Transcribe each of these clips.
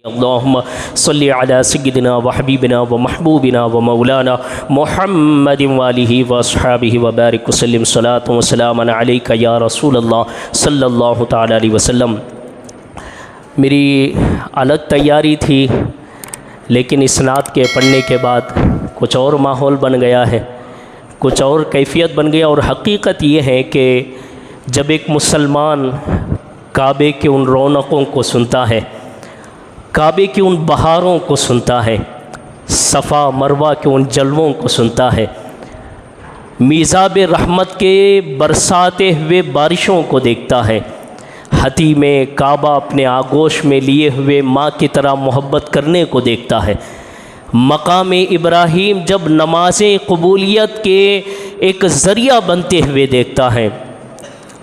اللہم صلی علی سیدنا و حبیبنا و محبوبنا و مولانا محمد والہ و اصحابہ و بارک وسلم صلاۃ و سلام علیک یا رسول اللہ صلی اللہ تعالی علیہ وسلم۔ میری الگ تیاری تھی، لیکن اسناد کے پڑھنے کے بعد کچھ اور ماحول بن گیا ہے، کچھ اور کیفیت بن گیا، اور حقیقت یہ ہے کہ جب ایک مسلمان کعبے کے ان رونقوں کو سنتا ہے، کعبے کی ان بہاروں کو سنتا ہے، صفا مروہ کے ان جلووں کو سنتا ہے، میزاب رحمت کے برساتے ہوئے بارشوں کو دیکھتا ہے، حتیم کعبہ اپنے آغوش میں لیے ہوئے ماں کی طرح محبت کرنے کو دیکھتا ہے، مقام ابراہیم جب نماز قبولیت کے ایک ذریعہ بنتے ہوئے دیکھتا ہے،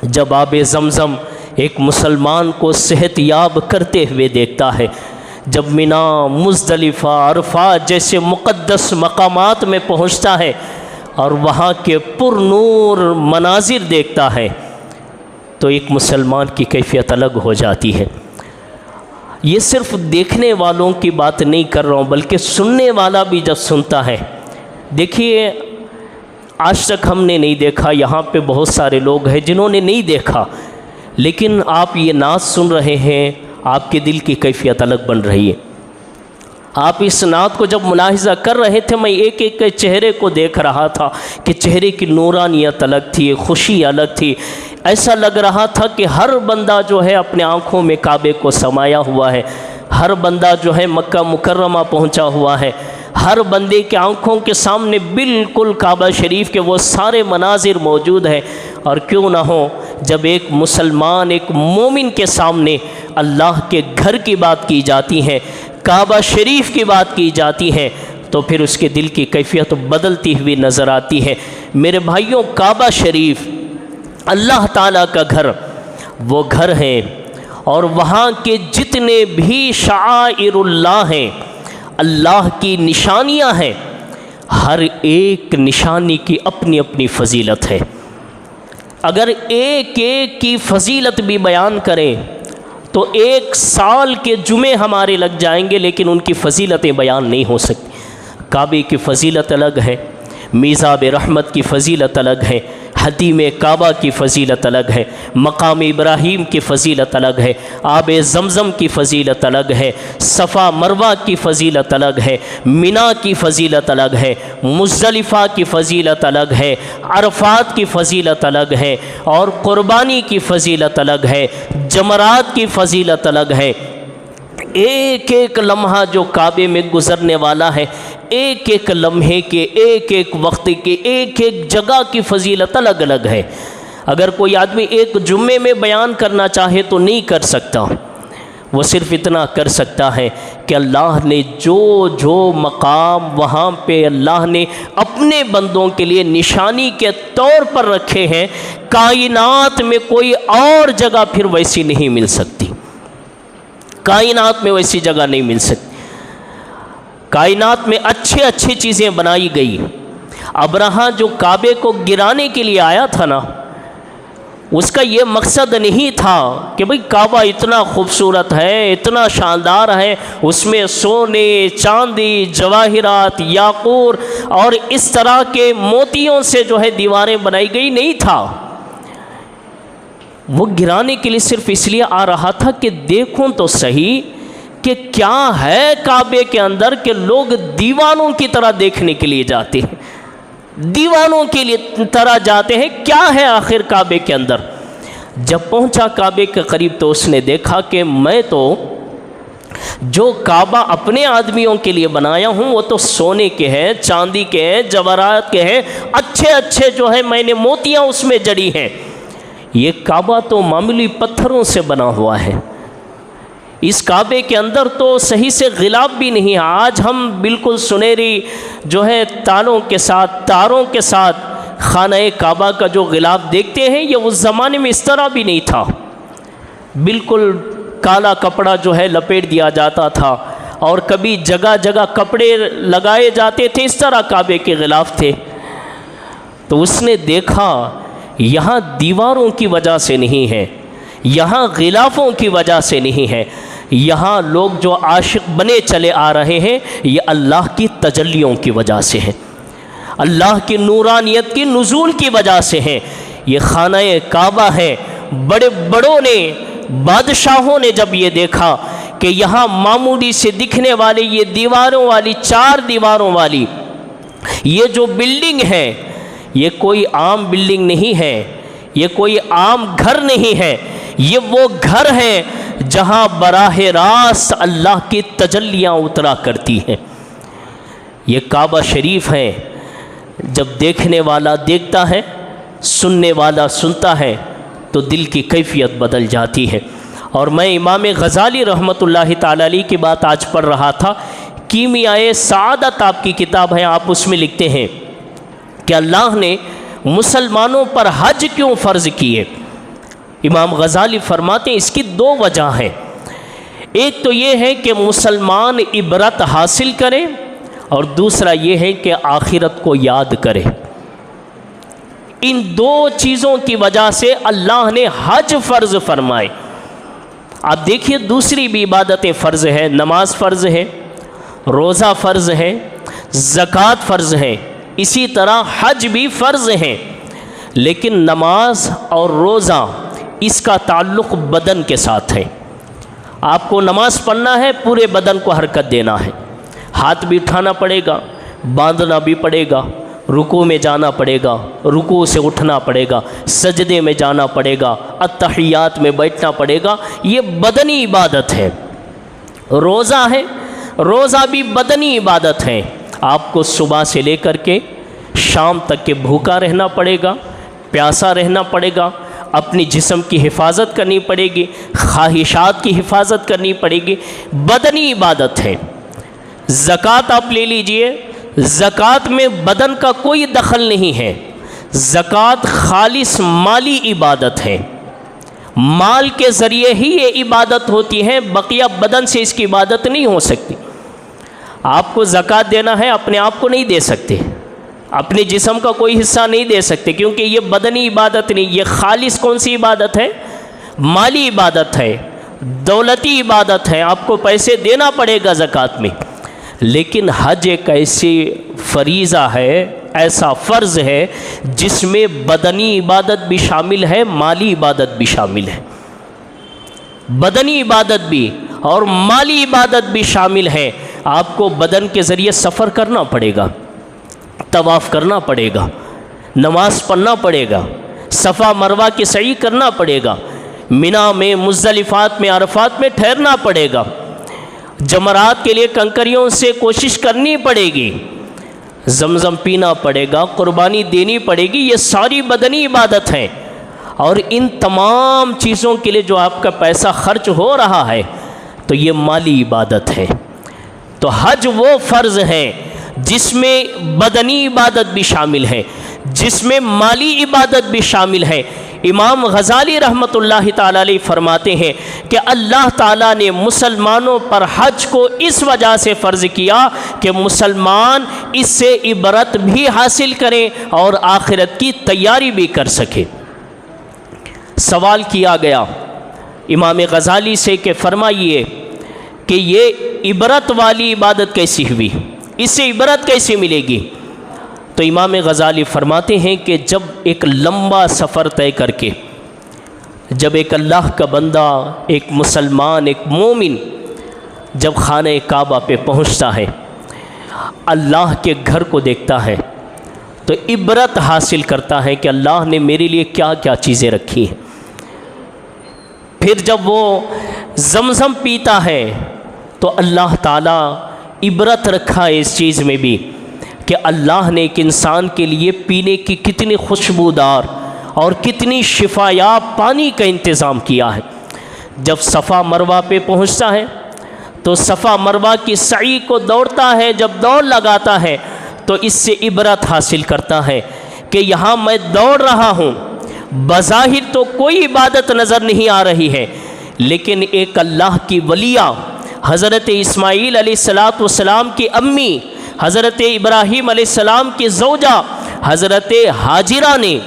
جب آب زمزم ایک مسلمان کو صحت یاب کرتے ہوئے دیکھتا ہے، جب منا، مزدلفہ، عرفات جیسے مقدس مقامات میں پہنچتا ہے اور وہاں کے پر نور مناظر دیکھتا ہے، تو ایک مسلمان کی کیفیت الگ ہو جاتی ہے۔ یہ صرف دیکھنے والوں کی بات نہیں کر رہا ہوں، بلکہ سننے والا بھی جب سنتا ہے۔ دیکھیے، آج تک ہم نے نہیں دیکھا، یہاں پہ بہت سارے لوگ ہیں جنہوں نے نہیں دیکھا، لیکن آپ یہ نعت سن رہے ہیں، آپ کے دل کی کیفیت الگ بن رہی ہے۔ آپ اس نعت کو جب ملاحظہ کر رہے تھے، میں ایک ایک کے چہرے کو دیکھ رہا تھا کہ چہرے کی نورانیت الگ تھی، خوشی الگ تھی، ایسا لگ رہا تھا کہ ہر بندہ جو ہے اپنے آنکھوں میں کعبے کو سمایا ہوا ہے، ہر بندہ جو ہے مکہ مکرمہ پہنچا ہوا ہے، ہر بندے کے آنکھوں کے سامنے بالکل کعبہ شریف کے وہ سارے مناظر موجود ہیں۔ اور کیوں نہ ہو، جب ایک مسلمان، ایک مومن کے سامنے اللہ کے گھر کی بات کی جاتی ہے، کعبہ شریف کی بات کی جاتی ہے، تو پھر اس کے دل کی کیفیت بدلتی ہوئی نظر آتی ہے۔ میرے بھائیوں، کعبہ شریف اللہ تعالیٰ کا گھر، وہ گھر ہے، اور وہاں کے جتنے بھی شعائر اللہ ہیں، اللہ کی نشانیاں ہیں، ہر ایک نشانی کی اپنی اپنی فضیلت ہے۔ اگر ایک ایک کی فضیلت بھی بیان کریں تو ایک سال کے جمعے ہمارے لگ جائیں گے، لیکن ان کی فضیلتیں بیان نہیں ہو سکتی۔ کعبے کی فضیلت الگ ہے، میزاب رحمت کی فضیلت الگ ہے، حتیم کعبہ کی فضیلت الگ ہے، مقام ابراہیم کی فضیلت الگ ہے، آب زمزم کی فضیلت الگ ہے، صفا مروہ کی فضیلت الگ ہے، منا کی فضیلت الگ ہے، مزدلفہ کی فضیلت الگ ہے، عرفات کی فضیلت الگ ہے، اور قربانی کی فضیلت الگ ہے، جمرات کی فضیلت الگ ہے۔ ایک ایک لمحہ جو کعبے میں گزرنے والا ہے، ایک ایک لمحے کے، ایک ایک وقت کے، ایک ایک جگہ کی فضیلت الگ الگ ہے۔ اگر کوئی آدمی ایک جمعے میں بیان کرنا چاہے تو نہیں کر سکتا، وہ صرف اتنا کر سکتا ہے کہ اللہ نے جو مقام وہاں پہ اللہ نے اپنے بندوں کے لیے نشانی کے طور پر رکھے ہیں، کائنات میں کوئی اور جگہ پھر ویسی نہیں مل سکتی، کائنات میں ویسی جگہ نہیں مل سکتی۔ کائنات میں اچھی چیزیں بنائی گئی۔ ابرہہ جو کعبے کو گرانے کے لیے آیا تھا نا، اس کا یہ مقصد نہیں تھا کہ بھئی کعبہ اتنا خوبصورت ہے، اتنا شاندار ہے، اس میں سونے، چاندی، جواہرات، یاقوت اور اس طرح کے موتیوں سے جو ہے دیواریں بنائی گئی نہیں تھا۔ وہ گرانے کے لیے صرف اس لیے آ رہا تھا کہ دیکھوں تو صحیح کہ کیا ہے کعبے کے اندر، کہ لوگ دیوانوں کی طرح دیکھنے کے لیے جاتے ہیں، دیوانوں کے لیے طرح جاتے ہیں، کیا ہے آخر کعبے کے اندر۔ جب پہنچا کعبے کے قریب تو اس نے دیکھا کہ میں تو جو کعبہ اپنے آدمیوں کے لیے بنایا ہوں وہ تو سونے کے ہیں، چاندی کے ہیں، جواہرات کے ہیں، اچھے جو ہے میں نے موتیاں اس میں جڑی ہیں۔ یہ کعبہ تو معمولی پتھروں سے بنا ہوا ہے، اس کعبے کے اندر تو صحیح سے غلاف بھی نہیں ہے۔ آج ہم بالکل سنہری جو ہے تاروں کے ساتھ خانہ کعبہ کا جو غلاف دیکھتے ہیں، یہ اس زمانے میں اس طرح بھی نہیں تھا، بالکل کالا کپڑا جو ہے لپیٹ دیا جاتا تھا، اور کبھی جگہ جگہ کپڑے لگائے جاتے تھے، اس طرح کعبے کے غلاف تھے۔ تو اس نے دیکھا یہاں دیواروں کی وجہ سے نہیں ہے، یہاں غلافوں کی وجہ سے نہیں ہے، یہاں لوگ جو عاشق بنے چلے آ رہے ہیں یہ اللہ کی تجلیوں کی وجہ سے ہیں، اللہ کی نورانیت کی نزول کی وجہ سے ہیں۔ یہ خانہ کعبہ ہے، بڑے بڑوں نے، بادشاہوں نے جب یہ دیکھا کہ یہاں معمولی سے دکھنے والی یہ دیواروں والی، 4 دیواروں والی یہ جو بلڈنگ ہے، یہ کوئی عام بلڈنگ نہیں ہے، یہ کوئی عام گھر نہیں ہے، یہ وہ گھر ہے جہاں براہ راست اللہ کی تجلیاں اترا کرتی ہیں۔ یہ کعبہ شریف ہے، جب دیکھنے والا دیکھتا ہے، سننے والا سنتا ہے تو دل کی کیفیت بدل جاتی ہے۔ اور میں امام غزالی رحمۃ اللہ تعالی علیہ کی بات آج پڑھ رہا تھا، کیمیائے سعادت آپ کی کتاب ہے، آپ اس میں لکھتے ہیں کہ اللہ نے مسلمانوں پر حج کیوں فرض کیے۔ امام غزالی فرماتے ہیں اس کی 2 وجہ ہیں۔ ایک تو یہ ہے کہ مسلمان عبرت حاصل کرے، اور دوسرا یہ ہے کہ آخرت کو یاد کرے۔ ان 2 چیزوں کی وجہ سے اللہ نے حج فرض فرمائے۔ آپ دیکھیے دوسری بھی عبادتیں فرض ہیں، نماز فرض ہے، روزہ فرض ہے، زکوٰۃ فرض ہے، اسی طرح حج بھی فرض ہیں، لیکن نماز اور روزہ اس کا تعلق بدن کے ساتھ ہے۔ آپ کو نماز پڑھنا ہے، پورے بدن کو حرکت دینا ہے، ہاتھ بھی اٹھانا پڑے گا، باندھنا بھی پڑے گا، رکوع میں جانا پڑے گا، رکوع سے اٹھنا پڑے گا، سجدے میں جانا پڑے گا، اتحیات میں بیٹھنا پڑے گا، یہ بدنی عبادت ہے۔ روزہ ہے، روزہ بھی بدنی عبادت ہے، آپ کو صبح سے لے کر کے شام تک کے بھوکا رہنا پڑے گا، پیاسا رہنا پڑے گا، اپنی جسم کی حفاظت کرنی پڑے گی، خواہشات کی حفاظت کرنی پڑے گی، بدنی عبادت ہے۔ زکوٰۃ آپ لے لیجئے، زکوٰۃ میں بدن کا کوئی دخل نہیں ہے، زکوٰۃ خالص مالی عبادت ہے، مال کے ذریعے ہی یہ عبادت ہوتی ہے، بقیہ بدن سے اس کی عبادت نہیں ہو سکتی۔ آپ کو زکوٰۃ دینا ہے، اپنے آپ کو نہیں دے سکتے، اپنے جسم کا کوئی حصہ نہیں دے سکتے، کیونکہ یہ بدنی عبادت نہیں، یہ خالص کون سی عبادت ہے؟ مالی عبادت ہے، دولتی عبادت ہے، آپ کو پیسے دینا پڑے گا زکوٰۃ میں۔ لیکن حج ایک ایسی فریضہ ہے، ایسا فرض ہے جس میں بدنی عبادت بھی شامل ہے، مالی عبادت بھی شامل ہے، بدنی عبادت بھی اور مالی عبادت بھی شامل ہے۔ آپ کو بدن کے ذریعے سفر کرنا پڑے گا، طواف کرنا پڑے گا، نماز پڑھنا پڑے گا، صفا مروہ کی سعی کرنا پڑے گا، منا میں، مزدلفات میں، عرفات میں ٹھہرنا پڑے گا، جمرات کے لیے کنکریوں سے کوشش کرنی پڑے گی، زمزم پینا پڑے گا، قربانی دینی پڑے گی، یہ ساری بدنی عبادت ہیں۔ اور ان تمام چیزوں کے لیے جو آپ کا پیسہ خرچ ہو رہا ہے تو یہ مالی عبادت ہے۔ تو حج وہ فرض ہے جس میں بدنی عبادت بھی شامل ہے، جس میں مالی عبادت بھی شامل ہے۔ امام غزالی رحمۃ اللہ تعالی علیہ فرماتے ہیں کہ اللہ تعالیٰ نے مسلمانوں پر حج کو اس وجہ سے فرض کیا کہ مسلمان اس سے عبرت بھی حاصل کریں اور آخرت کی تیاری بھی کر سکے۔ سوال کیا گیا امام غزالی سے کہ فرمائیے کہ یہ عبرت والی عبادت کیسی ہوئی، اس سے عبرت کیسے ملے گی؟ تو امام غزالی فرماتے ہیں کہ جب ایک لمبا سفر طے کر کے، جب ایک اللہ کا بندہ، ایک مسلمان، ایک مومن جب خانہ کعبہ پہ پہنچتا ہے، اللہ کے گھر کو دیکھتا ہے تو عبرت حاصل کرتا ہے کہ اللہ نے میرے لیے کیا کیا چیزیں رکھی ہیں۔ پھر جب وہ زمزم پیتا ہے تو اللہ تعالیٰ عبرت رکھا ہے اس چیز میں بھی کہ اللہ نے ایک انسان کے لیے پینے کی کتنی خوشبودار اور کتنی شفا یاب پانی کا انتظام کیا ہے۔ جب صفا مروہ پہ پہنچتا ہے تو صفا مروہ کی سعی کو دوڑتا ہے، جب دوڑ لگاتا ہے تو اس سے عبرت حاصل کرتا ہے کہ یہاں میں دوڑ رہا ہوں، بظاہر تو کوئی عبادت نظر نہیں آ رہی ہے، لیکن ایک اللہ کی ولیہ حضرت اسماعیل علیہ السلام کی امی، حضرت ابراہیم علیہ السلام کی زوجہ حضرت ہاجرہ نے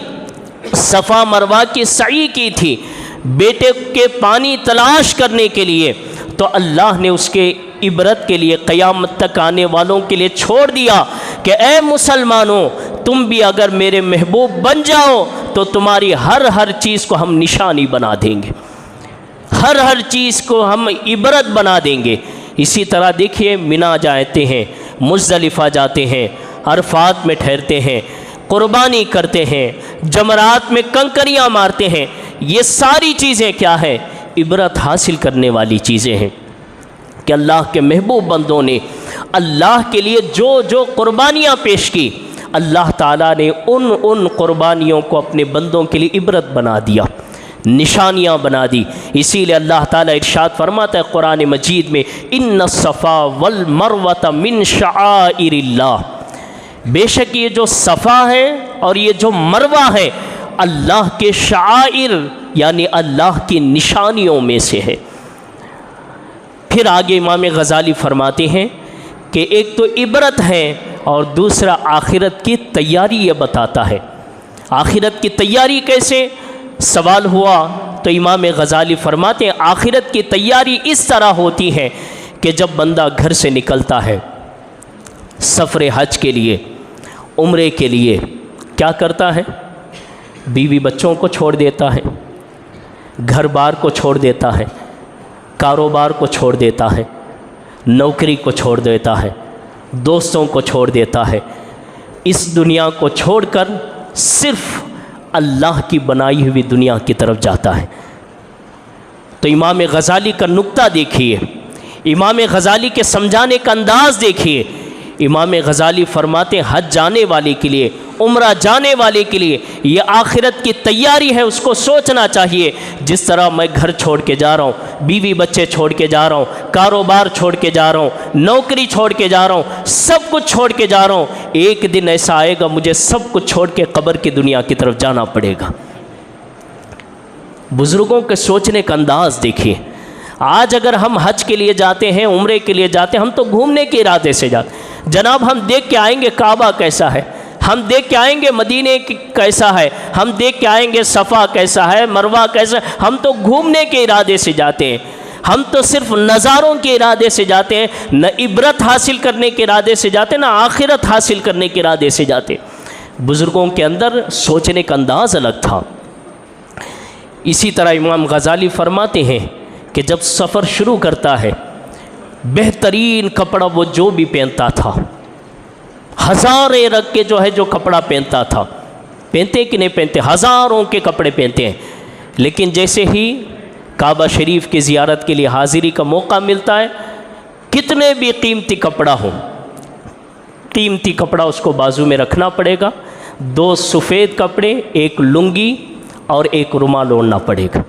صفا مروہ کی سعی کی تھی بیٹے کے پانی تلاش کرنے کے لیے، تو اللہ نے اس کے عبرت کے لیے قیامت تک آنے والوں کے لیے چھوڑ دیا کہ اے مسلمانوں، تم بھی اگر میرے محبوب بن جاؤ تو تمہاری ہر چیز کو ہم نشانی بنا دیں گے، ہر چیز کو ہم عبرت بنا دیں گے۔ اسی طرح دیکھیے، منا جاتے ہیں، مزدلفہ جاتے ہیں، عرفات میں ٹھہرتے ہیں، قربانی کرتے ہیں، جمرات میں کنکریاں مارتے ہیں، یہ ساری چیزیں کیا ہیں؟ عبرت حاصل کرنے والی چیزیں ہیں کہ اللہ کے محبوب بندوں نے اللہ کے لیے جو قربانیاں پیش کی، اللہ تعالیٰ نے ان قربانیوں کو اپنے بندوں کے لیے عبرت بنا دیا، نشانیاں بنا دی۔ اسی لیے اللہ تعالیٰ ارشاد فرماتا ہے قرآن مجید میں، ان الصفا والمروۃ من شعائر اللہ، بے شک یہ جو صفا ہے اور یہ جو مروہ ہے اللہ کے شعائر یعنی اللہ کی نشانیوں میں سے ہے۔ پھر آگے امام غزالی فرماتے ہیں کہ ایک تو عبرت ہے اور دوسرا آخرت کی تیاری یہ بتاتا ہے۔ آخرت کی تیاری کیسے؟ سوال ہوا تو امام غزالی فرماتے ہیں آخرت کی تیاری اس طرح ہوتی ہے کہ جب بندہ گھر سے نکلتا ہے سفر حج کے لیے، عمرے کے لیے، کیا کرتا ہے؟ بیوی بچوں کو چھوڑ دیتا ہے، گھر بار کو چھوڑ دیتا ہے، کاروبار کو چھوڑ دیتا ہے، نوکری کو چھوڑ دیتا ہے، دوستوں کو چھوڑ دیتا ہے، اس دنیا کو چھوڑ کر صرف اللہ کی بنائی ہوئی دنیا کی طرف جاتا ہے۔ تو امام غزالی کا نقطہ دیکھیے، امام غزالی کے سمجھانے کا انداز دیکھیے۔ امام غزالی فرماتے ہیں حج جانے والے کے لیے، عمرہ جانے والے کے لیے یہ آخرت کی تیاری ہے، اس کو سوچنا چاہیے۔ جس طرح میں گھر چھوڑ کے جا رہا ہوں، بیوی بچے چھوڑ کے جا رہا ہوں، کاروبار چھوڑ کے جا رہا ہوں، نوکری چھوڑ کے جا رہا ہوں، سب کچھ چھوڑ کے جا رہا ہوں، ایک دن ایسا آئے گا مجھے سب کچھ چھوڑ کے قبر کی دنیا کی طرف جانا پڑے گا۔ بزرگوں کے سوچنے کا انداز دیکھیے۔ آج اگر ہم حج کے لیے جاتے ہیں، عمرے کے لیے جاتے ہیں، ہم تو گھومنے کے ارادے سے جاتے ہیں، جناب ہم دیکھ کے آئیں گے کعبہ کیسا ہے، ہم دیکھ کے آئیں گے مدینے کیسا ہے، ہم دیکھ کے آئیں گے صفا کیسا ہے، مروہ کیسا ہے۔ ہم تو گھومنے کے ارادے سے جاتے ہیں، ہم تو صرف نظاروں کے ارادے سے جاتے ہیں، نہ عبرت حاصل کرنے کے ارادے سے جاتے ہیں، نہ آخرت حاصل کرنے کے ارادے سے جاتے ہیں۔ بزرگوں کے اندر سوچنے کا انداز الگ تھا۔ اسی طرح امام غزالی فرماتے ہیں کہ جب سفر شروع کرتا ہے بہترین کپڑا وہ جو بھی پہنتا تھا، ہزاریں رکھ کے جو کپڑا پہنتا تھا، پہنتے کہ نہیں پہنتے؟ ہزاروں کے کپڑے پہنتے ہیں، لیکن جیسے ہی کعبہ شریف کی زیارت کے لیے حاضری کا موقع ملتا ہے، کتنے بھی قیمتی کپڑا ہو، قیمتی کپڑا اس کو بازو میں رکھنا پڑے گا، 2 سفید کپڑے، ایک لنگی اور ایک رومال اوڑھنا پڑے گا،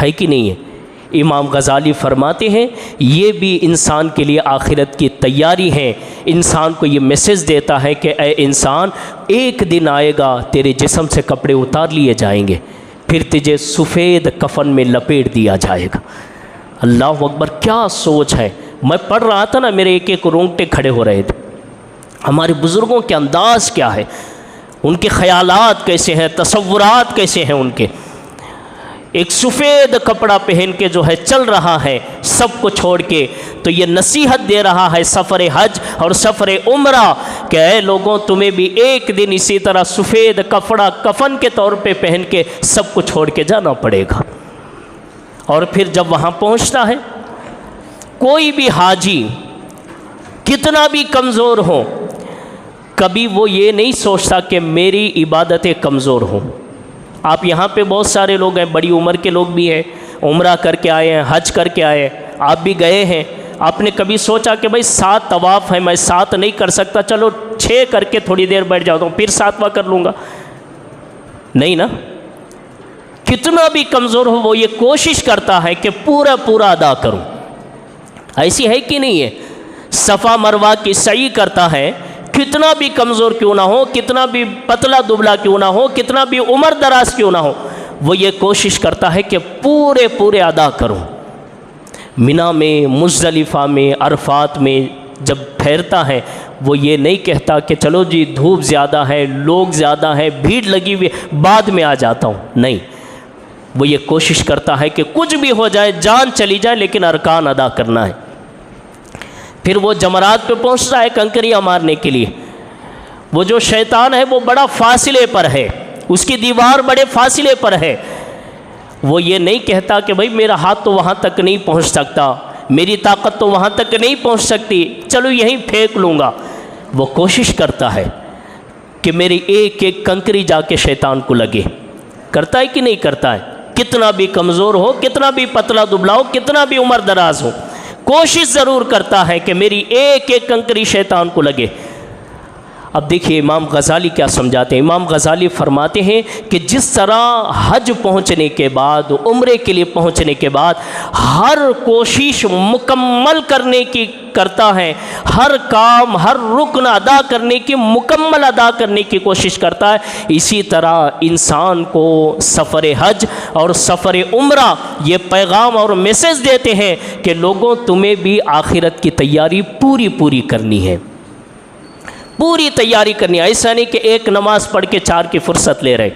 ہے کہ نہیں ہے؟ امام غزالی فرماتے ہیں یہ بھی انسان کے لیے آخرت کی تیاری ہے، انسان کو یہ میسج دیتا ہے کہ اے انسان، ایک دن آئے گا تیرے جسم سے کپڑے اتار لیے جائیں گے، پھر تجھے سفید کفن میں لپیٹ دیا جائے گا۔ اللہ اکبر، کیا سوچ ہے! میں پڑھ رہا تھا نا، میرے ایک رونگٹے کھڑے ہو رہے تھے۔ ہمارے بزرگوں کے انداز کیا ہے، ان کے خیالات کیسے ہیں، تصورات کیسے ہیں ان کے۔ ایک سفید کپڑا پہن کے چل رہا ہے سب کو چھوڑ کے، تو یہ نصیحت دے رہا ہے سفر حج اور سفر عمرہ کہ اے لوگوں، تمہیں بھی ایک دن اسی طرح سفید کپڑا کفن کے طور پہ پہن کے سب کو چھوڑ کے جانا پڑے گا۔ اور پھر جب وہاں پہنچتا ہے، کوئی بھی حاجی کتنا بھی کمزور ہو، کبھی وہ یہ نہیں سوچتا کہ میری عبادتیں کمزور ہوں۔ آپ یہاں پہ بہت سارے لوگ ہیں، بڑی عمر کے لوگ بھی ہیں، عمرہ کر کے آئے ہیں، حج کر کے آئے ہیں، آپ بھی گئے ہیں۔ آپ نے کبھی سوچا کہ بھائی 7 طواف ہیں، میں 7 نہیں کر سکتا، چلو 6 کر کے تھوڑی دیر بیٹھ جاتا ہوں، پھر 7واں کر لوں گا؟ نہیں نا، کتنا بھی کمزور ہو وہ یہ کوشش کرتا ہے کہ پورا ادا کروں۔ ایسی ہے کہ نہیں ہے؟ صفا مروہ کی سعی کرتا ہے، کتنا بھی کمزور کیوں نہ ہو، کتنا بھی پتلا دبلا کیوں نہ ہو، کتنا بھی عمر دراز کیوں نہ ہو، وہ یہ کوشش کرتا ہے کہ پورے ادا کروں۔ منا میں، مزدلفہ میں، عرفات میں جب ٹھہرتا ہے، وہ یہ نہیں کہتا کہ چلو جی دھوپ زیادہ ہے، لوگ زیادہ ہیں، بھیڑ لگی ہوئی، بعد میں آ جاتا ہوں، نہیں، وہ یہ کوشش کرتا ہے کہ کچھ بھی ہو جائے، جان چلی جائے، لیکن ارکان ادا کرنا ہے۔ پھر وہ جمرات پہ پہنچتا ہے کنکریاں مارنے کے لیے۔ وہ جو شیطان ہے وہ بڑا فاصلے پر ہے، اس کی دیوار بڑے فاصلے پر ہے۔ وہ یہ نہیں کہتا کہ بھائی میرا ہاتھ تو وہاں تک نہیں پہنچ سکتا، میری طاقت تو وہاں تک نہیں پہنچ سکتی، چلو یہیں پھینک لوں گا۔ وہ کوشش کرتا ہے کہ میری ایک ایک کنکری جا کے شیطان کو لگے۔ کرتا ہے کہ نہیں کرتا ہے؟ کتنا بھی کمزور ہو، کتنا بھی پتلا دبلا ہو، کتنا بھی عمر دراز ہو، کوشش ضرور کرتا ہے کہ میری ایک ایک کنکری شیطان کو لگے۔ اب دیکھیے امام غزالی کیا سمجھاتے ہیں۔ امام غزالی فرماتے ہیں کہ جس طرح حج پہنچنے کے بعد، عمرے کے لیے پہنچنے کے بعد ہر کوشش مکمل کرنے کی کرتا ہے، ہر کام، ہر رکن ادا کرنے کی، مکمل ادا کرنے کی کوشش کرتا ہے، اسی طرح انسان کو سفر حج اور سفر عمرہ یہ پیغام اور میسج دیتے ہیں کہ لوگوں تمہیں بھی آخرت کی تیاری پوری کرنی ہے، پوری تیاری کرنی ہے۔ ایسا نہیں کہ ایک نماز پڑھ کے 4 کی فرصت لے رہے،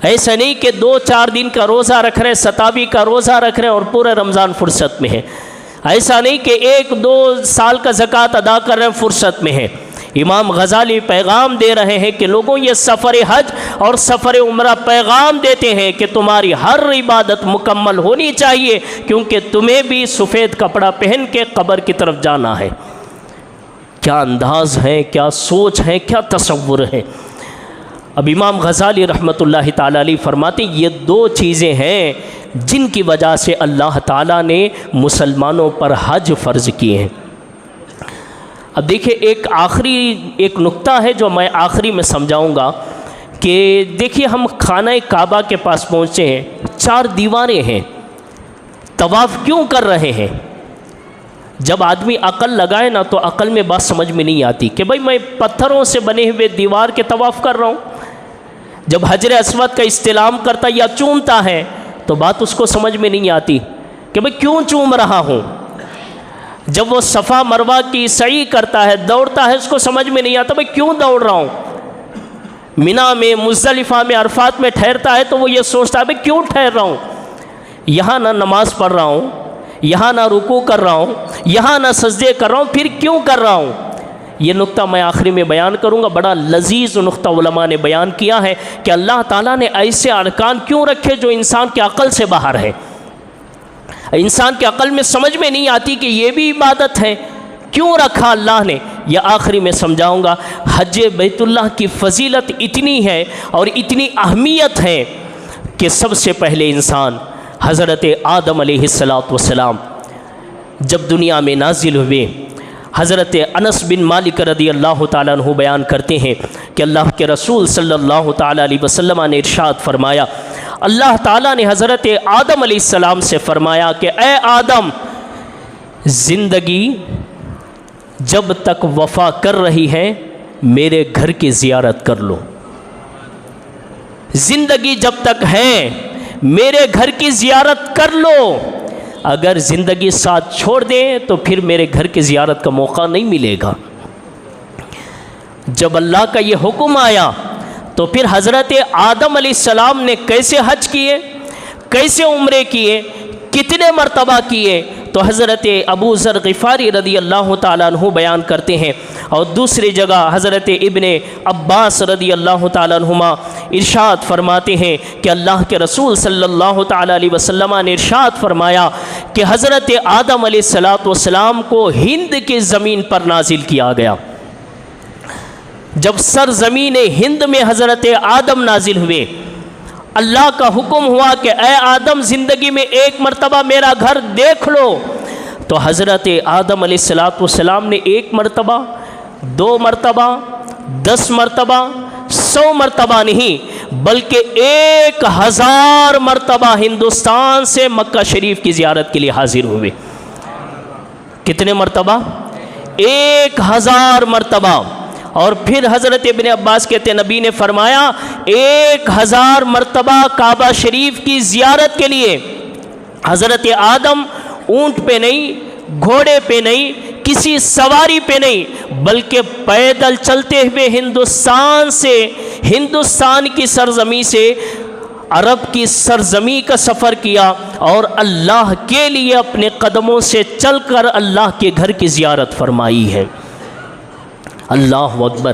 ایسا نہیں کہ 2-4 دن کا روزہ رکھ رہے، 27 کا روزہ رکھ رہے اور پورے رمضان فرصت میں ہے، ایسا نہیں کہ 1-2 سال کا زکوٰۃ ادا کر رہے ہیں فرصت میں ہے۔ امام غزالی پیغام دے رہے ہیں کہ لوگوں یہ سفر حج اور سفر عمرہ پیغام دیتے ہیں کہ تمہاری ہر عبادت مکمل ہونی چاہیے، کیونکہ تمہیں بھی سفید کپڑا پہن کے قبر کی طرف جانا ہے۔ کیا انداز ہے، کیا سوچ ہے، کیا تصور ہے۔ اب امام غزالی رحمۃ اللہ تعالیٰ علیہ فرماتے ہیں یہ 2 چیزیں ہیں جن کی وجہ سے اللہ تعالیٰ نے مسلمانوں پر حج فرض کیے ہیں۔ اب دیکھیں ایک نقطہ ہے جو میں آخری میں سمجھاؤں گا کہ دیکھیے ہم خانہ کعبہ کے پاس پہنچے ہیں، 4 دیواریں ہیں، طواف کیوں کر رہے ہیں؟ جب آدمی عقل لگائے نا تو عقل میں بات سمجھ میں نہیں آتی کہ بھائی میں پتھروں سے بنے ہوئے دیوار کے طواف کر رہا ہوں۔ جب حجر اسود کا استلام کرتا یا چومتا ہے تو بات اس کو سمجھ میں نہیں آتی کہ بھائی کیوں چوم رہا ہوں۔ جب وہ صفا مروہ کی سعی کرتا ہے، دوڑتا ہے، اس کو سمجھ میں نہیں آتا بھائی کیوں دوڑ رہا ہوں۔ منا میں، مزدلفہ میں، عرفات میں ٹھہرتا ہے تو وہ یہ سوچتا ہے بھائی کیوں ٹھہر رہا ہوں، یہاں نہ نماز پڑھ رہا ہوں، یہاں نہ رکوع کر رہا ہوں، یہاں نہ سجدے کر رہا ہوں، پھر کیوں کر رہا ہوں۔ یہ نقطہ میں آخری میں بیان کروں گا، بڑا لذیذ نقطہ علماء نے بیان کیا ہے کہ اللہ تعالیٰ نے ایسے ارکان کیوں رکھے جو انسان کے عقل سے باہر ہے، انسان کے عقل میں سمجھ میں نہیں آتی کہ یہ بھی عبادت ہے، کیوں رکھا اللہ نے۔ یہ آخری میں سمجھاؤں گا۔ حج بیت اللہ کی فضیلت اتنی ہے اور اتنی اہمیت ہے کہ سب سے پہلے انسان حضرت آدم علیہ السلام جب دنیا میں نازل ہوئے، حضرت انس بن مالک رضی اللہ تعالیٰ عنہ بیان کرتے ہیں کہ اللہ کے رسول صلی اللہ تعالیٰ علیہ وسلم نے ارشاد فرمایا، اللہ تعالیٰ نے حضرت آدم علیہ السلام سے فرمایا کہ اے آدم، زندگی جب تک وفا کر رہی ہے میرے گھر کی زیارت کر لو، زندگی جب تک ہے میرے گھر کی زیارت کر لو، اگر زندگی ساتھ چھوڑ دیں تو پھر میرے گھر کی زیارت کا موقع نہیں ملے گا۔ جب اللہ کا یہ حکم آیا تو پھر حضرت آدم علیہ السلام نے کیسے حج کیے، کیسے عمرے کیے، کتنے مرتبہ کیے، تو حضرت ابو ذر غفاری رضی اللہ تعالیٰ عنہ بیان کرتے ہیں، اور دوسری جگہ حضرت ابن عباس رضی اللہ تعالیٰ عنہما ارشاد فرماتے ہیں کہ اللہ کے رسول صلی اللہ تعالیٰ علیہ وسلم نے ارشاد فرمایا کہ حضرت آدم علیہ السلام کو ہند کی زمین پر نازل کیا گیا۔ جب سرزمین ہند میں حضرت آدم نازل ہوئے، اللہ کا حکم ہوا کہ اے آدم زندگی میں ایک مرتبہ میرا گھر دیکھ لو، تو حضرت آدم علیہ السلام نے 1 مرتبہ، 2 مرتبہ، 10 مرتبہ، 100 مرتبہ نہیں بلکہ 1000 مرتبہ ہندوستان سے مکہ شریف کی زیارت کے لیے حاضر ہوئے۔ کتنے مرتبہ؟ 1000 مرتبہ۔ اور پھر حضرت ابن عباس کہتے ہیں نبی نے فرمایا 1000 مرتبہ کعبہ شریف کی زیارت کے لیے حضرت آدم اونٹ پہ نہیں، گھوڑے پہ نہیں، کسی سواری پہ نہیں بلکہ پیدل چلتے ہوئے ہندوستان سے، ہندوستان کی سرزمین سے عرب کی سرزمین کا سفر کیا اور اللہ کے لیے اپنے قدموں سے چل کر اللہ کے گھر کی زیارت فرمائی ہے۔ اللہ اکبر۔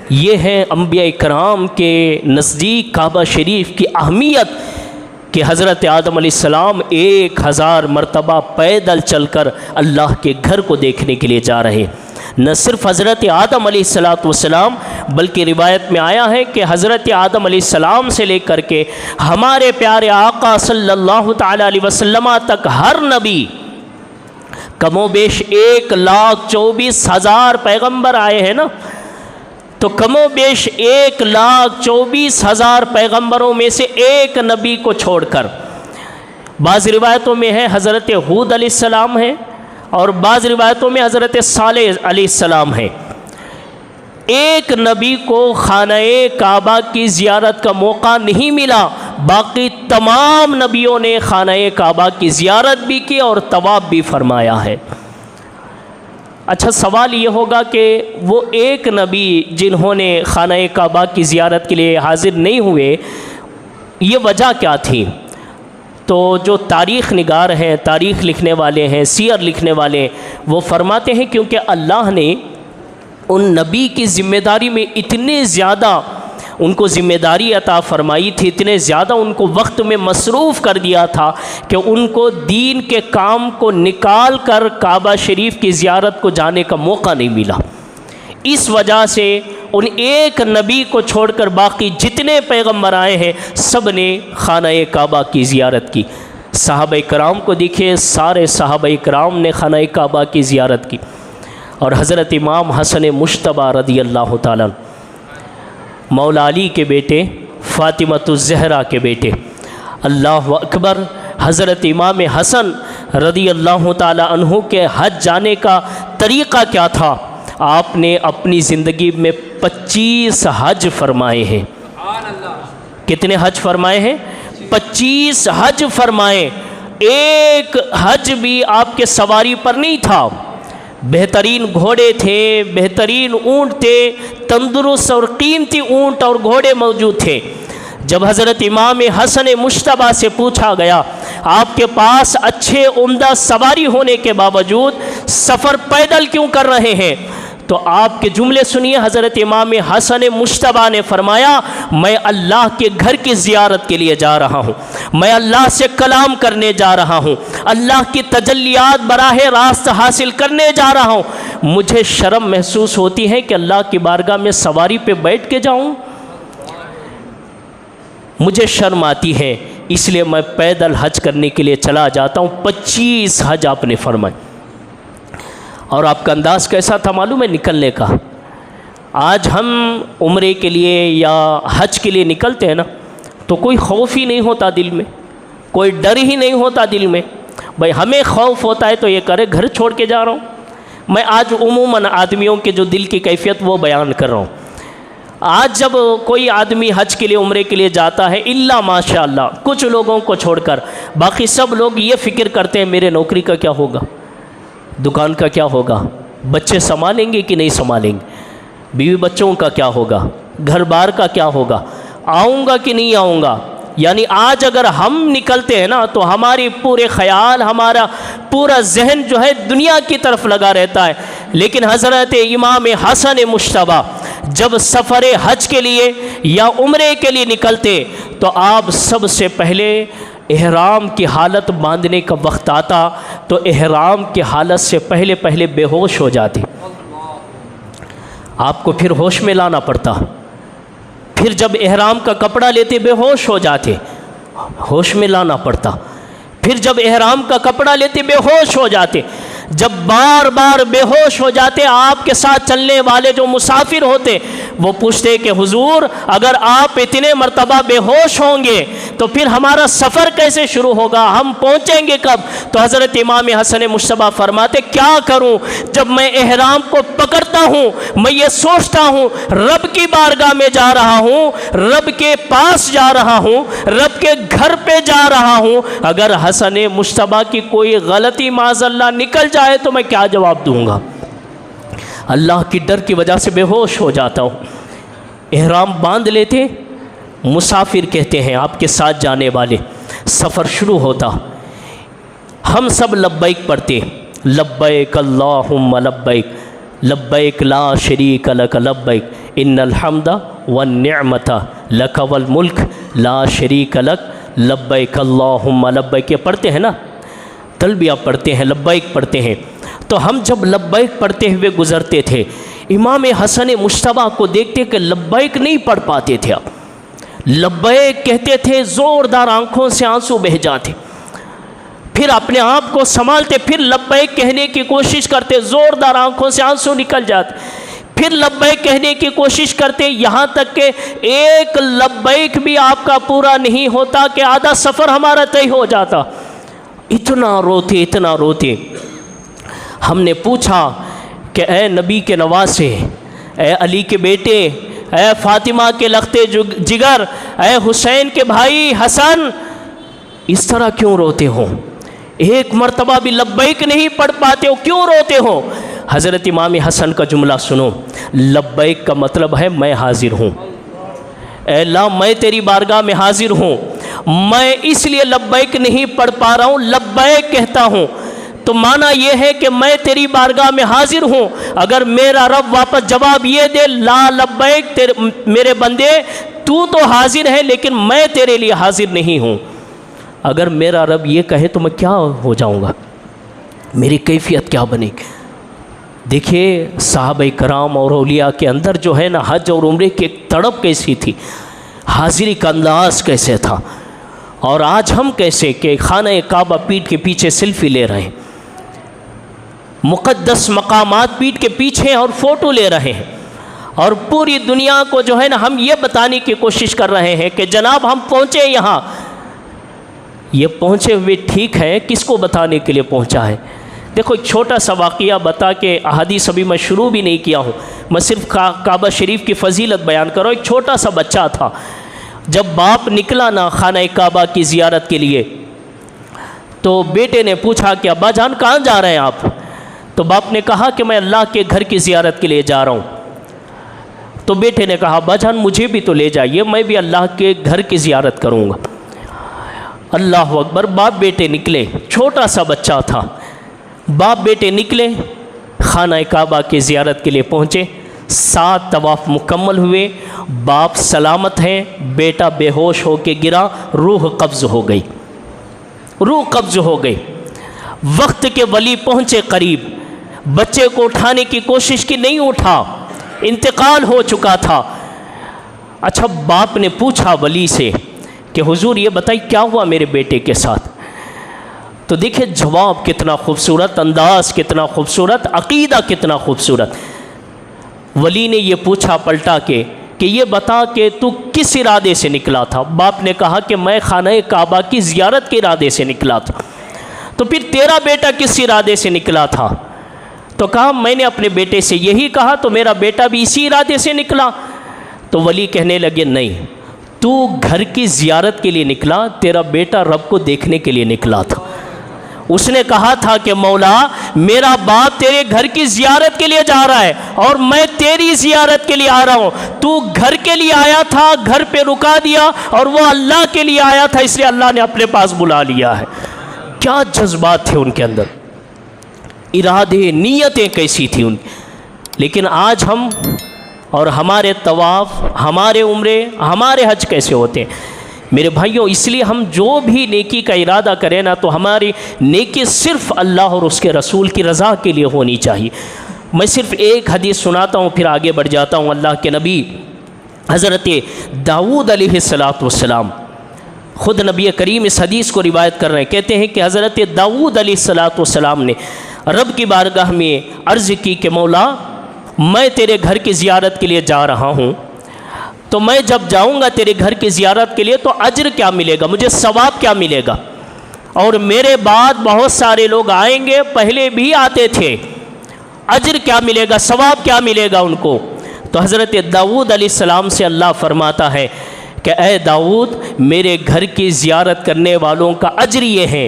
یہ ہے انبیاء کرام کے نزدیک کعبہ شریف کی اہمیت کہ حضرت آدم علیہ السلام 1000 مرتبہ پیدل چل کر اللہ کے گھر کو دیکھنے کے لیے جا رہے ہیں۔ نہ صرف حضرت آدم علیہ السلام بلکہ روایت میں آیا ہے کہ حضرت آدم علیہ السلام سے لے کر کے ہمارے پیارے آقا صلی اللہ تعالی علیہ وسلم تک ہر نبی کم و بیش 1,24,000 پیغمبر آئے ہیں نا، تو کم و بیش 1,24,000 پیغمبروں میں سے ایک نبی کو چھوڑ کر، بعض روایتوں میں ہے حضرت ہود علیہ السلام ہے اور بعض روایتوں میں حضرت صالح علیہ السلام ہے، ایک نبی کو خانہ کعبہ کی زیارت کا موقع نہیں ملا، باقی تمام نبیوں نے خانہ کعبہ کی زیارت بھی کی اور طواف بھی فرمایا ہے۔ اچھا سوال یہ ہوگا کہ وہ ایک نبی جنہوں نے خانہ کعبہ کی زیارت کے لیے حاضر نہیں ہوئے، یہ وجہ کیا تھی؟ تو جو تاریخ نگار ہیں، تاریخ لکھنے والے ہیں، سیر لکھنے والے ہیں، وہ فرماتے ہیں کیونکہ اللہ نے ان نبی کی ذمہ داری میں اتنے زیادہ ان کو ذمہ داری عطا فرمائی تھی، اتنے زیادہ ان کو وقت میں مصروف کر دیا تھا کہ ان کو دین کے کام کو نکال کر کعبہ شریف کی زیارت کو جانے کا موقع نہیں ملا۔ اس وجہ سے ان ایک نبی کو چھوڑ کر باقی جتنے پیغمبر آئے ہیں سب نے خانہ کعبہ کی زیارت کی۔ صحابہ کرام کو دیکھیے، سارے صحابہ کرام نے خانہ کعبہ کی زیارت کی، اور حضرت امام حسن مجتبیٰ رضی اللہ تعالیٰ مولا علی کے بیٹے، فاطمۃ الزہرا کے بیٹے، اللہ اکبر، حضرت امام حسن رضی اللہ تعالی عنہ کے حج جانے کا طریقہ کیا تھا؟ آپ نے اپنی زندگی میں 25 حج فرمائے ہیں۔ کتنے حج فرمائے ہیں؟ 25 حج فرمائے۔ ایک حج بھی آپ کے سواری پر نہیں تھا، بہترین گھوڑے تھے، بہترین اونٹ تھے، تندرست اور قیمتی اونٹ اور گھوڑے موجود تھے۔ جب حضرت امام حسن مجتبیٰ سے پوچھا گیا آپ کے پاس اچھے عمدہ سواری ہونے کے باوجود سفر پیدل کیوں کر رہے ہیں، تو آپ کے جملے سنیے۔ حضرت امام حسن مجتبیٰ نے فرمایا میں اللہ کے گھر کی زیارت کے لیے جا رہا ہوں، میں اللہ سے کلام کرنے جا رہا ہوں، اللہ کی تجلیات براہ راست حاصل کرنے جا رہا ہوں، مجھے شرم محسوس ہوتی ہے کہ اللہ کی بارگاہ میں سواری پہ بیٹھ کے جاؤں، مجھے شرم آتی ہے، اس لیے میں پیدل حج کرنے کے لیے چلا جاتا ہوں۔ 25 حج آپ نے فرمائے۔ اور آپ کا انداز کیسا تھا معلوم ہے نکلنے کا؟ آج ہم عمرے کے لیے یا حج کے لیے نکلتے ہیں نا تو کوئی خوف ہی نہیں ہوتا دل میں، کوئی ڈر ہی نہیں ہوتا دل میں۔ بھائی ہمیں خوف ہوتا ہے تو یہ کرے گھر چھوڑ کے جا رہا ہوں۔ میں آج عموماً آدمیوں کے جو دل کی کیفیت وہ بیان کر رہا ہوں۔ آج جب کوئی آدمی حج کے لیے عمرے کے لیے جاتا ہے، الا ماشاء اللہ کچھ لوگوں کو چھوڑ کر باقی سب لوگ یہ فکر کرتے ہیں میرے نوکری کا کیا ہوگا، دکان کا کیا ہوگا، بچے سنبھالیں گے کہ نہیں سنبھالیں گے، بیوی بچوں کا کیا ہوگا، گھر بار کا کیا ہوگا، آؤں گا کہ نہیں آؤں گا۔ یعنی آج اگر ہم نکلتے ہیں نا تو ہماری پورے خیال، ہمارا پورا ذہن جو ہے دنیا کی طرف لگا رہتا ہے۔ لیکن حضرت امام حسن مجتبیٰ جب سفر حج کے لیے یا عمرے کے لیے نکلتے تو آپ سب سے پہلے احرام کی حالت باندھنے کا وقت آتا تو احرام کی حالت سے پہلے بے ہوش ہو جاتے، آپ کو پھر ہوش میں لانا پڑتا، پھر جب احرام کا کپڑا لیتے بے ہوش ہو جاتے، ہوش میں لانا پڑتا، پھر جب احرام کا کپڑا لیتے بے ہوش ہو جاتے، جب بار بار بے ہوش ہو جاتے آپ کے ساتھ چلنے والے جو مسافر ہوتے وہ پوچھتے کہ حضور اگر آپ اتنے مرتبہ بے ہوش ہوں گے تو پھر ہمارا سفر کیسے شروع ہوگا، ہم پہنچیں گے کب؟ تو حضرت امام حسن مجتبیٰ فرماتے کیا کروں، جب میں احرام کو پکڑتا ہوں میں یہ سوچتا ہوں رب کی بارگاہ میں جا رہا ہوں، رب کے پاس جا رہا ہوں، رب کے گھر پہ جا رہا ہوں، اگر حسن مجتبیٰ کی کوئی غلطی معاذ اللہ نکل جائے تو میں کیا جواب دوں گا؟ اللہ کی ڈر کی وجہ سے بے ہوش ہو جاتا ہوں۔ احرام باندھ لیتے، مسافر کہتے ہیں آپ کے ساتھ جانے والے. سفر شروع ہوتا, ہم سب لبیک پڑھتے, لبیک اللہم لبیک لبیک لا شریک لک لبیک ان الحمد والنعمت لک والملک لا شریک لک لبیک اللہم لبیک. یہ پڑھتے ہیں نا, تلبیہ پڑھتے ہیں, لبیک پڑھتے ہیں. تو ہم جب لبیک پڑھتے ہوئے گزرتے تھے, امام حسن مجتبیٰ کو دیکھتے کہ لبیک نہیں پڑھ پاتے تھے. آپ لبیک کہتے تھے, زوردار آنکھوں سے آنسو بہہ جاتے, پھر اپنے آپ کو سنبھالتے, پھر لبیک کہنے کی کوشش کرتے, زوردار آنکھوں سے آنسو نکل جاتے, پھر لبیک کہنے کی کوشش کرتے, یہاں تک کہ ایک لبیک بھی آپ کا پورا نہیں ہوتا کہ آدھا سفر ہمارا طے ہو جاتا. اتنا روتے اتنا روتے. ہم نے پوچھا کہ اے نبی کے نواسے, اے علی کے بیٹے, اے فاطمہ کے لختے جگر, اے حسین کے بھائی حسن, اس طرح کیوں روتے ہو؟ ایک مرتبہ بھی لبیک نہیں پڑھ پاتے ہو, کیوں روتے ہو؟ حضرت امام حسن کا جملہ سنو, لبیک کا مطلب ہے میں حاضر ہوں. اے اللہ میں تیری بارگاہ میں حاضر ہوں, میں اس لیے لبیک نہیں پڑھ پا رہا ہوں, لبیک کہتا ہوں. تو معنی یہ ہے کہ میں تیری بارگاہ میں حاضر ہوں. اگر میرا رب واپس جواب یہ دے لا لبیک میرے بندے تو حاضر ہے لیکن میں تیرے لیے حاضر نہیں ہوں, اگر میرا رب یہ کہے تو میں کیا ہو جاؤں گا, میری کیفیت کیا بنے گی؟ دیکھیے صحابہ کرام اور اولیاء کے اندر جو ہے نا حج اور عمرے کی ایک تڑپ کیسی تھی, حاضری کا انداز کیسے تھا. اور آج ہم کیسے کہ خانہ کعبہ پیٹھ کے پیچھے سیلفی لے رہے ہیں, مقدس مقامات پیٹھ کے پیچھے اور فوٹو لے رہے ہیں, اور پوری دنیا کو جو ہے نا ہم یہ بتانے کی کوشش کر رہے ہیں کہ جناب ہم پہنچے یہاں. یہ پہنچے ہوئے ٹھیک ہے, کس کو بتانے کے لیے پہنچا ہے؟ دیکھو ایک چھوٹا سا واقعہ بتا کے احادیث ابھی میں شروع بھی نہیں کیا ہوں, میں صرف کعبہ شریف کی فضیلت بیان کر رہا ہوں. ایک چھوٹا سا بچہ تھا, جب باپ نکلا نا خانہ کعبہ کی زیارت کے لیے تو بیٹے نے پوچھا کہ ابا جان کہاں جا رہے ہیں آپ؟ تو باپ نے کہا کہ میں اللہ کے گھر کی زیارت کے لیے جا رہا ہوں. تو بیٹے نے کہا ابا جان مجھے بھی تو لے جائیے, میں بھی اللہ کے گھر کی زیارت کروں گا. اللہ اکبر. باپ بیٹے نکلے, چھوٹا سا بچہ تھا, باپ بیٹے نکلے, خانہ کعبہ کی زیارت کے لیے پہنچے. 7 طواف مکمل ہوئے, باپ سلامت ہیں, بیٹا بے ہوش ہو کے گرا, روح قبض ہو گئی, روح قبض ہو گئی. وقت کے ولی پہنچے قریب, بچے کو اٹھانے کی کوشش کی, نہیں اٹھا, انتقال ہو چکا تھا. اچھا باپ نے پوچھا ولی سے کہ حضور یہ بتائی کیا ہوا میرے بیٹے کے ساتھ؟ تو دیکھیں جواب کتنا خوبصورت, انداز کتنا خوبصورت, عقیدہ کتنا خوبصورت. ولی نے یہ پوچھا پلٹا کے کہ یہ بتا کہ تو کس ارادے سے نکلا تھا؟ باپ نے کہا کہ میں خانہ کعبہ کی زیارت کے ارادے سے نکلا تھا. تو پھر تیرا بیٹا کس ارادے سے نکلا تھا؟ تو کہا میں نے اپنے بیٹے سے یہی کہا تو میرا بیٹا بھی اسی ارادے سے نکلا. تو ولی کہنے لگے نہیں, تو گھر کی زیارت کے لیے نکلا, تیرا بیٹا رب کو دیکھنے کے لیے نکلا تھا. اس نے کہا تھا کہ مولا میرا باپ تیرے گھر کی زیارت کے لیے جا رہا ہے اور میں تیری زیارت کے لیے آ رہا ہوں. تو گھر کے لیے آیا تھا, گھر پہ رکا دیا, اور وہ اللہ کے لیے آیا تھا, اس لیے اللہ نے اپنے پاس بلا لیا ہے. کیا جذبات تھے ان کے اندر, ارادے, نیتیں کیسی تھیں ان. لیکن آج ہم اور ہمارے طواف, ہمارے عمرے, ہمارے حج کیسے ہوتے ہیں میرے بھائیوں؟ اس لیے ہم جو بھی نیکی کا ارادہ کریں نا تو ہماری نیکی صرف اللہ اور اس کے رسول کی رضا کے لیے ہونی چاہیے. میں صرف ایک حدیث سناتا ہوں پھر آگے بڑھ جاتا ہوں. اللہ کے نبی حضرت داؤد علیہ السلام خود نبی کریم اس حدیث کو روایت کر رہے ہیں, کہتے ہیں کہ حضرت داؤد علیہ السلام نے رب کی بارگاہ میں عرض کی کہ مولا میں تیرے گھر کی زیارت کے لیے جا رہا ہوں, تو میں جب جاؤں گا تیرے گھر کی زیارت کے لیے تو اجر کیا ملے گا, مجھے ثواب کیا ملے گا؟ اور میرے بعد بہت سارے لوگ آئیں گے, پہلے بھی آتے تھے, اجر کیا ملے گا, ثواب کیا ملے گا ان کو؟ تو حضرت داؤد علیہ السلام سے اللہ فرماتا ہے کہ اے داؤد میرے گھر کی زیارت کرنے والوں کا اجر یہ ہے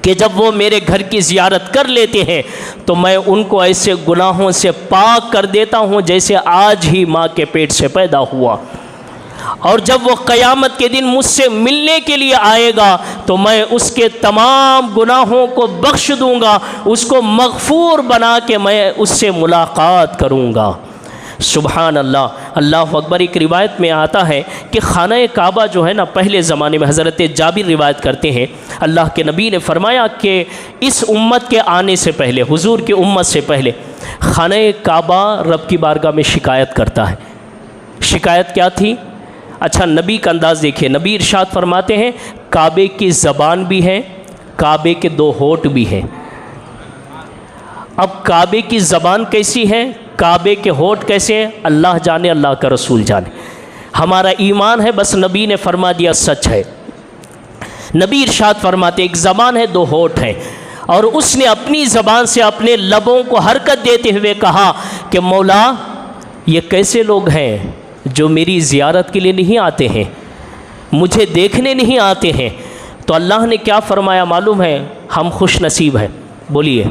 کہ جب وہ میرے گھر کی زیارت کر لیتے ہیں تو میں ان کو ایسے گناہوں سے پاک کر دیتا ہوں جیسے آج ہی ماں کے پیٹ سے پیدا ہوا. اور جب وہ قیامت کے دن مجھ سے ملنے کے لیے آئے گا تو میں اس کے تمام گناہوں کو بخش دوں گا، اس کو مغفور بنا کے میں اس سے ملاقات کروں گا۔ سبحان اللہ، اللہ اکبر۔ ایک روایت میں آتا ہے کہ خانہ کعبہ جو ہے نا، پہلے زمانے میں حضرت جابر روایت کرتے ہیں، اللہ کے نبی نے فرمایا کہ اس امت کے آنے سے پہلے، حضور کی امت سے پہلے، خانہ کعبہ رب کی بارگاہ میں شکایت کرتا ہے۔ شکایت کیا تھی؟ اچھا نبی کا انداز دیکھیے، نبی ارشاد فرماتے ہیں کعبے کی زبان بھی ہے، کعبے کے دو ہونٹ بھی ہیں۔ اب کعبے کی زبان کیسی ہے، کعبے کے ہونٹ کیسے ہیں، اللہ جانے، اللہ کا رسول جانے۔ ہمارا ایمان ہے، بس نبی نے فرما دیا سچ ہے۔ نبی ارشاد فرماتے ایک زبان ہے، دو ہونٹ ہیں، اور اس نے اپنی زبان سے اپنے لبوں کو حرکت دیتے ہوئے کہا کہ مولا یہ کیسے لوگ ہیں جو میری زیارت کے لیے نہیں آتے ہیں، مجھے دیکھنے نہیں آتے ہیں۔ تو اللہ نے کیا فرمایا معلوم ہے؟ ہم خوش نصیب ہیں۔ بولیے،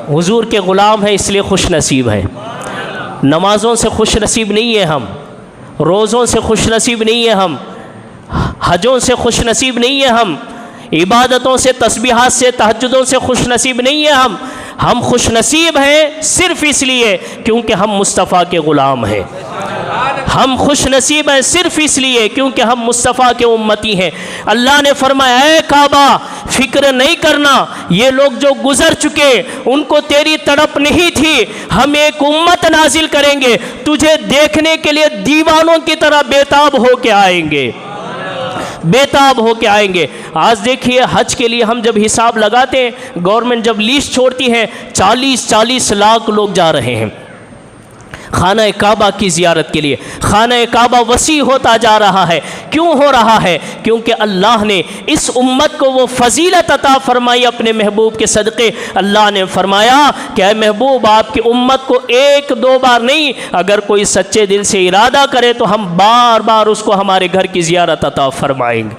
حضور کے غلام ہیں اس لیے خوش نصیب ہیں۔ نمازوں سے خوش نصیب نہیں ہے ہم، روزوں سے خوش نصیب نہیں ہے ہم، حجوں سے خوش نصیب نہیں ہے ہم، عبادتوں سے، تسبیحات سے، تہجدوں سے خوش نصیب نہیں ہے ہم خوش نصیب ہیں صرف اس لیے کیونکہ ہم مصطفیٰ کے غلام ہیں۔ ہم خوش نصیب ہیں صرف اس لیے کیونکہ ہم مصطفیٰ کے امتی ہیں۔ اللہ نے فرمایا اے کعبہ فکر نہیں کرنا، یہ لوگ جو گزر چکے ان کو تیری تڑپ نہیں تھی، ہم ایک امت نازل کریں گے، تجھے دیکھنے کے لیے دیوانوں کی طرح بےتاب ہو کے آئیں گے، بےتاب ہو کے آئیں گے۔ آج دیکھیے حج کے لیے ہم جب حساب لگاتے ہیں، گورنمنٹ جب لیسٹ چھوڑتی ہے، 40 لاکھ لوگ جا رہے ہیں خانہ کعبہ کی زیارت کے لیے۔ خانہ کعبہ وسیع ہوتا جا رہا ہے، کیوں ہو رہا ہے؟ کیونکہ اللہ نے اس امت کو وہ فضیلت عطا فرمائی اپنے محبوب کے صدقے۔ اللہ نے فرمایا کہ اے محبوب آپ کی امت کو ایک دو بار نہیں، اگر کوئی سچے دل سے ارادہ کرے تو ہم بار بار اس کو ہمارے گھر کی زیارت عطا فرمائیں گے،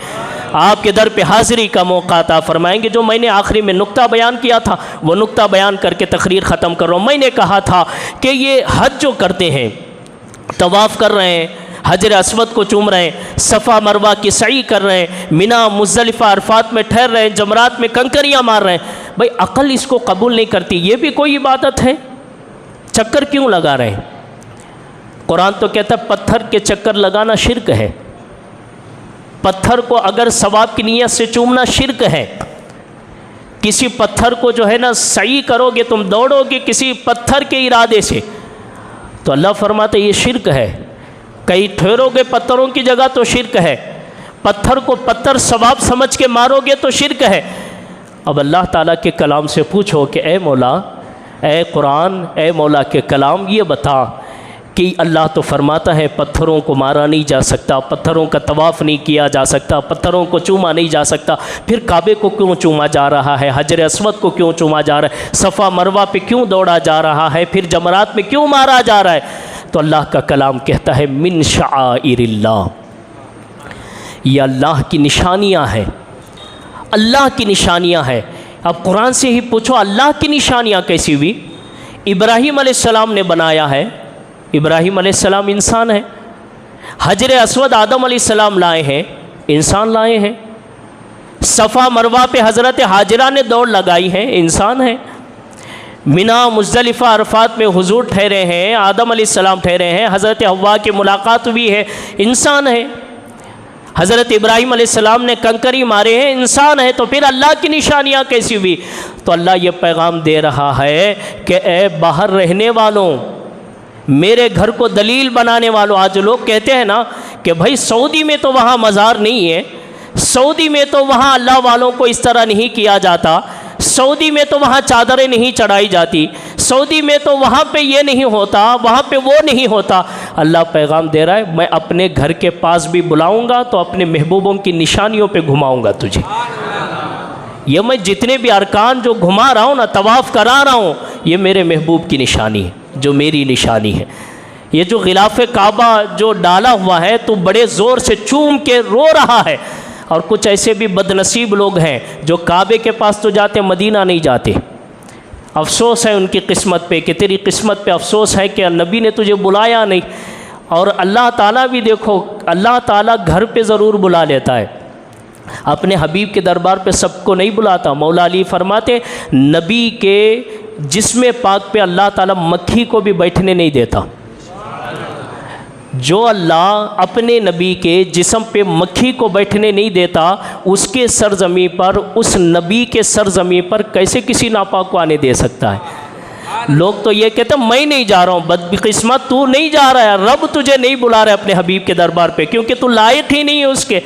آپ کے در پہ حاضری کا موقع عطا فرمائیں گے۔ جو میں نے آخری میں نقطہ بیان کیا تھا وہ نقطہ بیان کر کے تقریر ختم کر رہا ہوں۔ میں نے کہا تھا کہ یہ حج جو کرتے ہیں، طواف کر رہے ہیں، حجر اسود کو چوم رہے ہیں، صفا مروہ کی سعی کر رہے ہیں، مینا مزدلفہ عرفات میں ٹھہر رہے ہیں، جمرات میں کنکریاں مار رہے ہیں، بھائی عقل اس کو قبول نہیں کرتی، یہ بھی کوئی عبادت ہے؟ چکر کیوں لگا رہے ہیں؟ قرآن تو کہتا ہے پتھر کے چکر لگانا شرک ہے، پتھر کو اگر ثواب کی نیت سے چومنا شرک ہے۔ کسی پتھر کو جو ہے نا سعی کرو گے، تم دوڑو گے کسی پتھر کے ارادے سے، تو اللہ فرماتا ہے یہ شرک ہے۔ کہیں ٹھہرو گے پتھروں کی جگہ تو شرک ہے، پتھر کو پتھر ثواب سمجھ کے مارو گے تو شرک ہے۔ اب اللہ تعالیٰ کے کلام سے پوچھو کہ اے مولا، اے قرآن، اے مولا کے کلام، یہ بتا کہ اللہ تو فرماتا ہے پتھروں کو مارا نہیں جا سکتا، پتھروں کا طواف نہیں کیا جا سکتا، پتھروں کو چوما نہیں جا سکتا، پھر کعبے کو کیوں چوما جا رہا ہے، حجر اسود کو کیوں چوما جا رہا ہے، صفا مروہ پہ کیوں دوڑا جا رہا ہے، پھر جمرات میں کیوں مارا جا رہا ہے؟ تو اللہ کا کلام کہتا ہے من شعائر اللہ، یہ اللہ کی نشانیاں ہیں، اللہ کی نشانیاں ہیں۔ اب قرآن سے ہی پوچھو اللہ کی نشانیاں کیسی ہوئی؟ ابراہیم علیہ السلام نے بنایا ہے، ابراہیم علیہ السلام انسان ہے۔ حجر اسود آدم علیہ السلام لائے ہیں، انسان لائے ہیں۔ صفا مروہ پہ حضرت ہاجرہ نے دوڑ لگائی ہے، انسان ہے۔ مینا مزدلفہ عرفات میں حضور ٹھہرے ہیں، آدم علیہ السلام ٹھہرے ہیں، حضرت حوا کی ملاقات ہوئی ہے، انسان ہے۔ حضرت ابراہیم علیہ السلام نے کنکری مارے ہیں، انسان ہے۔ تو پھر اللہ کی نشانیاں کیسی ہوئی؟ تو اللہ یہ پیغام دے رہا ہے کہ اے باہر رہنے والوں، میرے گھر کو دلیل بنانے والوں۔ آج لوگ کہتے ہیں نا کہ بھائی سعودی میں تو وہاں مزار نہیں ہے، سعودی میں تو وہاں اللہ والوں کو اس طرح نہیں کیا جاتا، سعودی میں تو وہاں چادریں نہیں چڑھائی جاتی، سعودی میں تو وہاں پہ یہ نہیں ہوتا، وہاں پہ وہ نہیں ہوتا۔ اللہ پیغام دے رہا ہے میں اپنے گھر کے پاس بھی بلاؤں گا تو اپنے محبوبوں کی نشانیوں پہ گھماؤں گا تجھے۔ یہ میں جتنے بھی ارکان جو گھما رہا ہوں نا، طواف کرا رہا ہوں، یہ میرے محبوب کی نشانی ہے، جو میری نشانی ہے۔ یہ جو غلاف کعبہ جو ڈالا ہوا ہے تو بڑے زور سے چوم کے رو رہا ہے، اور کچھ ایسے بھی بد نصیب لوگ ہیں جو کعبے کے پاس تو جاتے مدینہ نہیں جاتے۔ افسوس ہے ان کی قسمت پہ کہ تیری قسمت پہ افسوس ہے کہ نبی نے تجھے بلایا نہیں، اور اللہ تعالیٰ بھی دیکھو، اللہ تعالیٰ گھر پہ ضرور بلا لیتا ہے، اپنے حبیب کے دربار پہ سب کو نہیں بلاتا۔ مولا علی فرماتے نبی کے جسم پاک پہ اللہ تعالیٰ مکھی کو بھی بیٹھنے نہیں دیتا۔ جو اللہ اپنے نبی کے جسم پہ مکھی کو بیٹھنے نہیں دیتا، اس کے سرزمین پر، اس نبی کے سرزمین پر کیسے کسی ناپاک کو آنے دے سکتا ہے؟ لوگ تو یہ کہتے ہیں میں نہیں جا رہا ہوں، بدقسمت تو نہیں جا رہا ہے، رب تجھے نہیں بلا رہا ہے اپنے حبیب کے دربار پہ، کیونکہ تو لائق ہی نہیں ہے اس کے۔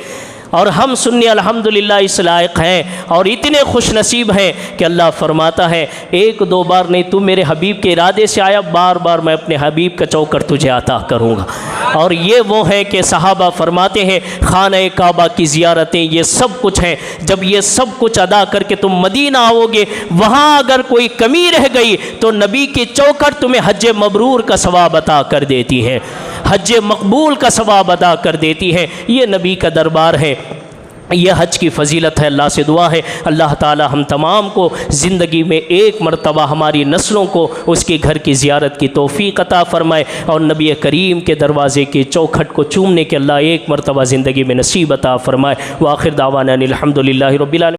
اور ہم سنی الحمدللہ اس لائق ہیں اور اتنے خوش نصیب ہیں کہ اللہ فرماتا ہے ایک دو بار نہیں، تو میرے حبیب کے ارادے سے آیا، بار بار میں اپنے حبیب کا چوکر تجھے عطا کروں گا۔ اور یہ وہ ہے کہ صحابہ فرماتے ہیں خانہ کعبہ کی زیارتیں یہ سب کچھ ہیں، جب یہ سب کچھ ادا کر کے تم مدینہ آؤ گے، وہاں اگر کوئی کمی رہ گئی تو نبی کی چوکر تمہیں حج مبرور کا ثواب عطا کر دیتی ہے، حج مقبول کا ثواب ادا کر دیتی ہے۔ یہ نبی کا دربار ہے، یہ حج کی فضیلت ہے۔ اللہ سے دعا ہے اللہ تعالی ہم تمام کو زندگی میں ایک مرتبہ ہماری نسلوں کو اس کے گھر کی زیارت کی توفیق عطا فرمائے، اور نبی کریم کے دروازے کے چوکھٹ کو چومنے کے اللہ ایک مرتبہ زندگی میں نصیب عطا فرمائے۔ وآخر دعوانا الحمدللہ رب العالمین۔